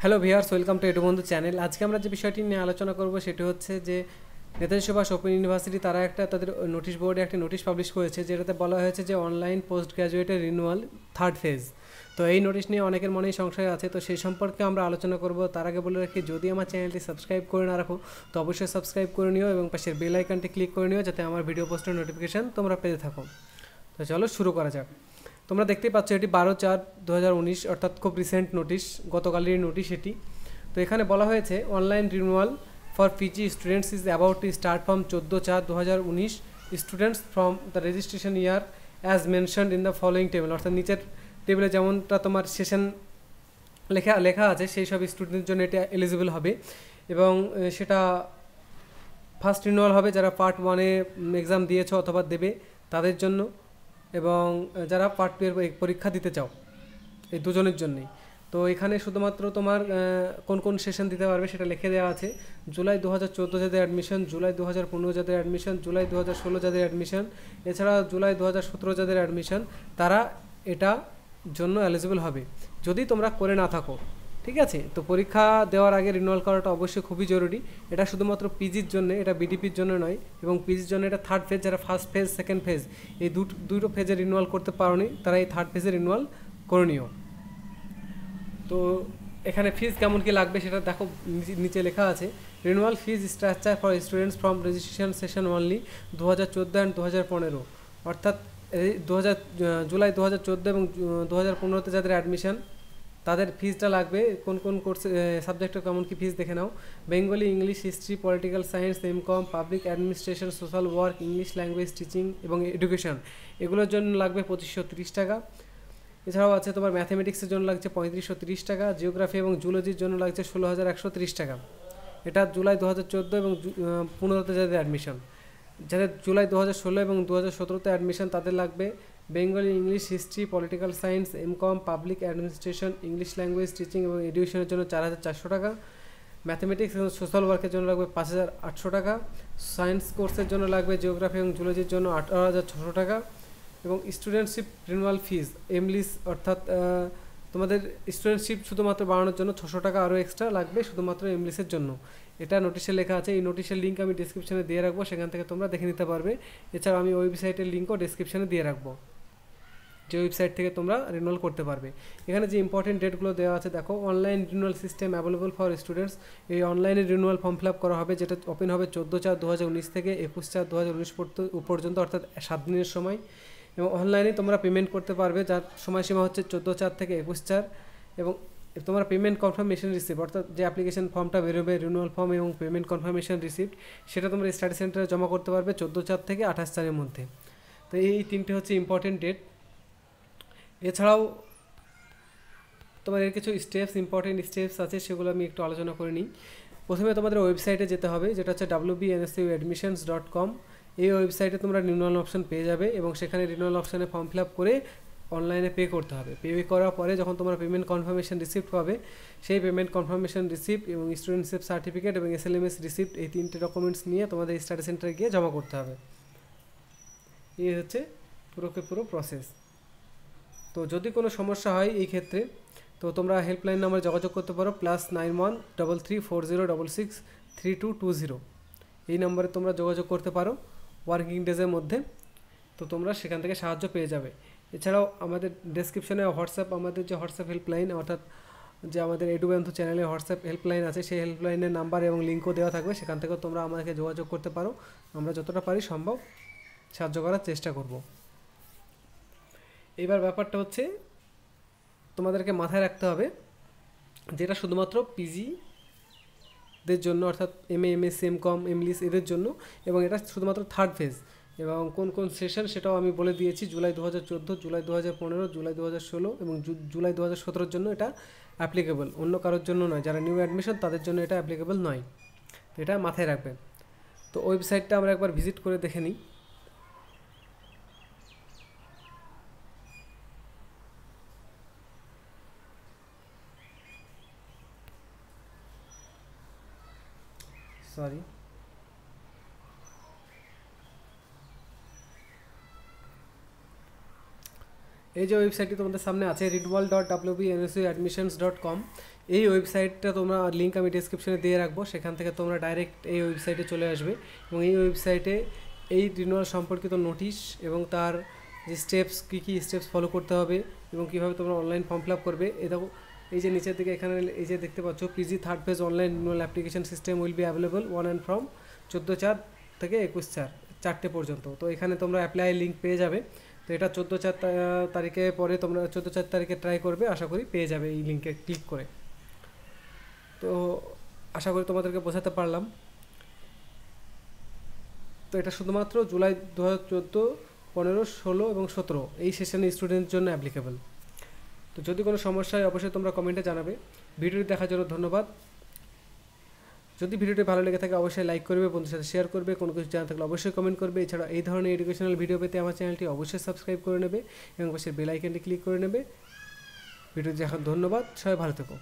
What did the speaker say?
Hello viewers, welcome to Edubandhu channel. আজকে আমরা যে বিষয়টি নিয়ে আলোচনা করব সেটি হচ্ছে যে নেতাজি সুভাষ ওপেন ইউনিভার্সিটি তারা তাদের নোটিশ বোর্ডে একটা নোটিশ পাবলিশ করেছে, যেটাতে বলা হয়েছে যে অনলাইন পোস্ট গ্র্যাজুয়েটের রিনিউয়াল থার্ড ফেজ। তো এই নোটিশ নিয়ে অনেকের মনেই সংশয় আছে, তো সেই সম্পর্কে আমরা আলোচনা করব। তার আগে বলে রাখি, যদি আমার চ্যানেলটি সাবস্ক্রাইব করে না রাখো তো অবশ্যই সাবস্ক্রাইব করে নিও এবং পাশের বেল আইকনটি ক্লিক করে নিও, যাতে আমার ভিডিও পোস্টের নোটিফিকেশান তোমরা পেতে থাকো। তো চলো শুরু করা যাক। তোমরা দেখতেই পাচ্ছ এটি 12/4/2019, অর্থাৎ খুব রিসেন্ট নোটিশ, গতকালের নোটিশ এটি। তো এখানে বলা হয়েছে online renewal for PG students is about to start from 14/4/2019 students from the registration year as mentioned in the following table. অর্থাৎ নিচের টেবিলে যেমনটা তোমার সেশন লেখা আছে সেই সব স্টুডেন্টের জন্য এটা এলিজিবল হবে। এবং সেটা ফার্স্ট রিনিউয়াল হবে যারা পার্ট 1-এ এক্সাম দিয়েছো অথবা দেবে তাদের জন্য, এবং যারা পার্ট 2 এর পরীক্ষা দিতে চাও, এই দুজনের জন্যই। তো এখানে শুধুমাত্র তোমার কোন কোন সেশন দিতে পারবে সেটা লিখে দেওয়া আছে। জুলাই 2014 যাদের অ্যাডমিশন, জুলাই 2015 যাদের অ্যাডমিশন, জুলাই 2016 যাদের অ্যাডমিশন, এছাড়া জুলাই 2017 যাদের অ্যাডমিশন, তারা এটা জন্য এলিজিবল হবে যদি তোমরা করে না থাকো। ঠিক আছে, তো পরীক্ষা দেওয়ার আগে রিনিউয়াল করাটা অবশ্যই খুবই জরুরি। এটা শুধুমাত্র পিজির জন্য, এটা বিডিপির জন্য নয়, এবং পিজির জন্য এটা থার্ড ফেজ। যারা ফার্স্ট ফেজ সেকেন্ড ফেজ এই দুটো ফেজে রিনিউয়াল করতে পারোনি, তারা এই থার্ড ফেজে রিনিউয়াল করে নিও। তো এখানে ফিজ কেমন কি লাগবে সেটা দেখো, নিচে লেখা আছে renewal fees structure for students from registration session only 2014 and 2015। অর্থাৎ জুলাই 2014 এবং 2015-তে যাদের অ্যাডমিশন তাদের ফিজটা লাগবে। কোন কোন কোর্সে সাবজেক্টে কেমন কি ফিজ দেখে নাও। Bengali, English, history, political science, MCom, public administration, social work, English language teaching এবং এডুকেশন, এগুলোর জন্য লাগবে 2530 টাকা। এছাড়াও আছে তোমার ম্যাথমেটিক্সের জন্য লাগছে 3530 টাকা, জিওগ্রাফি এবং জুলজির জন্য লাগছে 16130 টাকা। এটা জুলাই 2014 এবং 15-তে যাদের অ্যাডমিশন। যাদের জুলাই 2016 এবং 2017-তে অ্যাডমিশন তাদের লাগবে Bengali, English, history, political science, MCom, public administration, English language teaching এবং এডুকেশনের জন্য 4400 টাকা। ম্যাথমেটিক্স এবং সোশ্যাল ওয়ার্কের জন্য লাগবে 5800 টাকা। সায়েন্স কোর্সের জন্য লাগবে জিওগ্রাফি এবং জুলজির জন্য 18600 টাকা। এবং স্টুডেন্টশিপ রিনিউয়াল ফিজ এমলিস, অর্থাৎ তোমাদের স্টুডেন্টশিপ শুধুমাত্র বাড়ানোর জন্য 600 টাকা আরও এক্সট্রা লাগবে শুধুমাত্র এমলিসের জন্য। এটা নোটিশে লেখা আছে। এই নোটিশের লিঙ্ক আমি ডিসক্রিপশনে দিয়ে রাখবো, সেখান থেকে তোমরা দেখে নিতে পারবে। এছাড়াও আমি ওয়েবসাইটের লিঙ্কও ডিসক্রিপশনে দিয়ে রাখবো, যে ওয়েবসাইট থেকে তোমরা রিনিউয়াল করতে পারবে। এখানে যে ইম্পর্টেন্ট ডেটগুলো দেওয়া আছে দেখো, online renewal system available for students. এই অনলাইনে রিনিউয়াল ফর্ম ফিল আপ করা হবে, যেটা ওপেন হবে 14/4/2019 থেকে 21/4/2019 পর্যন্ত, অর্থাৎ 7 দিনের সময়। এবং অনলাইনে তোমরা পেমেন্ট করতে পারবে, যার সময়সীমা হচ্ছে 14/4 থেকে 21/4। এবং তোমরা পেমেন্ট কনফার্মেশন রিসিপ্ট, অর্থাৎ যে অ্যাপ্লিকেশন ফর্মটা বেরোবে রিনিউয়াল ফর্ম এবং পেমেন্ট কনফার্মেশন রিসিপ্ট, সেটা তোমরা স্টাডি সেন্টারে জমা করতে পারবে 14/4 থেকে 28/4-এর মধ্যে। তো এই তিনটে হচ্ছে ইম্পর্টেন্ট ডেট। এছাড়াও তোমার এর কিছু ইম্পর্টেন্ট স্টেপস আছে, সেগুলো আমি একটু আলোচনা করে নিই। প্রথমে তোমাদের ওয়েবসাইটে যেতে হবে, যেটা হচ্ছে wbnsuadmissions.com। এই ওয়েবসাইটে তোমরা রিনিউয়াল অপশন পেয়ে যাবে, এবং সেখানে রিনিউয়াল অপশানে ফর্ম ফিল আপ করে অনলাইনে পে করতে হবে। পে করার পরে যখন তোমরা পেমেন্ট কনফার্মেশন রিসিপ্ট পাবে, সেই পেমেন্ট কনফার্মেশন রিসিপ্ট এবং স্টুডেন্টশিপ সার্টিফিকেট এবং SLMS রিসিপ্ট, এই তিনটে ডকুমেন্টস নিয়ে তোমাদের স্টাডি সেন্টারে গিয়ে জমা করতে হবে। এই হচ্ছে পুরো প্রসেস। তো যদি কোনো সমস্যা হয় এই ক্ষেত্রে, তো তোমরা হেল্পলাইন নাম্বারে যোগাযোগ করতে পারো, +913340663220। এই নাম্বারে তোমরা যোগাযোগ করতে পারো ওয়ার্কিং ডেজের মধ্যে। তো তোমরা সেখান থেকে সাহায্য পেয়ে যাবে। এছাড়াও আমাদের ডেসক্রিপশনে আমাদের যে হোয়াটসঅ্যাপ হেল্পলাইন, অর্থাৎ যে আমাদের এডুবন্ধু চ্যানেলে হোয়াটসঅ্যাপ হেল্পলাইন আছে, সেই হেল্পলাইনের নাম্বার এবং লিঙ্কও দেওয়া থাকবে, সেখান থেকেও তোমরা আমাদেরকে যোগাযোগ করতে পারো। আমরা যতটা পারি সম্ভব সাহায্য করার চেষ্টা করব। এবার ব্যাপারটা হচ্ছে তোমাদেরকে মাথায় রাখতে হবে, যেটা শুধুমাত্র পিজিদের জন্য, অর্থাৎ MA, MSc, এমকম, এমলিস এদের জন্য, এবং এটা শুধুমাত্র থার্ড ফেজ। এবং কোন কোন সেশন সেটাও আমি বলে দিয়েছি, জুলাই 2014, জুলাই 2015, জুলাই 2016 এবং জুলাই 2017-র জন্য এটা অ্যাপ্লিকেবল, অন্য কারোর জন্য নয়। যারা নিউ অ্যাডমিশন তাদের জন্য এটা অ্যাপ্লিকেবল নয়, তো এটা মাথায় রাখবেন। তো ওয়েবসাইটটা আমরা একবার ভিজিট করে দেখে নিই। সরি, এই যে ওয়েবসাইটটি তোমাদের সামনে আছে, readwall.wbnsuadmissions.com। এই ওয়েবসাইটটা তোমরা লিঙ্ক আমি ডেসক্রিপশনে দিয়ে রাখবো, সেখান থেকে তোমরা ডাইরেক্ট এই ওয়েবসাইটে চলে আসবে এবং এই ওয়েবসাইটে এই রিনিউয়াল সম্পর্কিত নোটিশ এবং তার যে স্টেপস কী কী স্টেপস ফলো করতে হবে এবং কীভাবে তোমরা অনলাইন ফর্ম ফিল আপ করবে, এ দেখো এই যে নিচের দিকে এখানে এই যে দেখতে পাচ্ছ PG third phase online renewal application system will be available 1 and from 14/4 থেকে 21/4 4টে পর্যন্ত। তো এখানে তোমরা অ্যাপ্লাই লিঙ্ক পেয়ে যাবে। তো এটা 14/4 তারিখে পরে তোমরা 14/4 তারিখে ট্রাই করবে, আশা করি পেয়ে যাবে এই লিঙ্কে ক্লিক করে। তো আশা করি তোমাদেরকে বোঝাতে পারলাম। তো এটা শুধুমাত্র জুলাই 2014, 15, 16 এবং 17 এই সেশনের স্টুডেন্টের জন্য অ্যাপ্লিকেবল। তো যদি কোনো সমস্যা হয় অবশ্যই তোমরা কমেন্টে জানাবে। ভিডিওটি দেখার জন্য ধন্যবাদ। যদি ভিডিওটি ভালো লেগে থাকে অবশ্যই লাইক করবে, বন্ধুদের সাথে শেয়ার করবে, কোনো কিছু জানা থাকলে অবশ্যই কমেন্ট করবে। এছাড়া এই ধরনের এডুকেশনাল ভিডিও পেতে আমার চ্যানেলটি অবশ্যই সাবস্ক্রাইব করে নেবে এবং পাশের বেল আইকনটি ক্লিক করে নেবে। ভিডিওটি দেখার ধন্যবাদ, সবাই ভালো থেকো।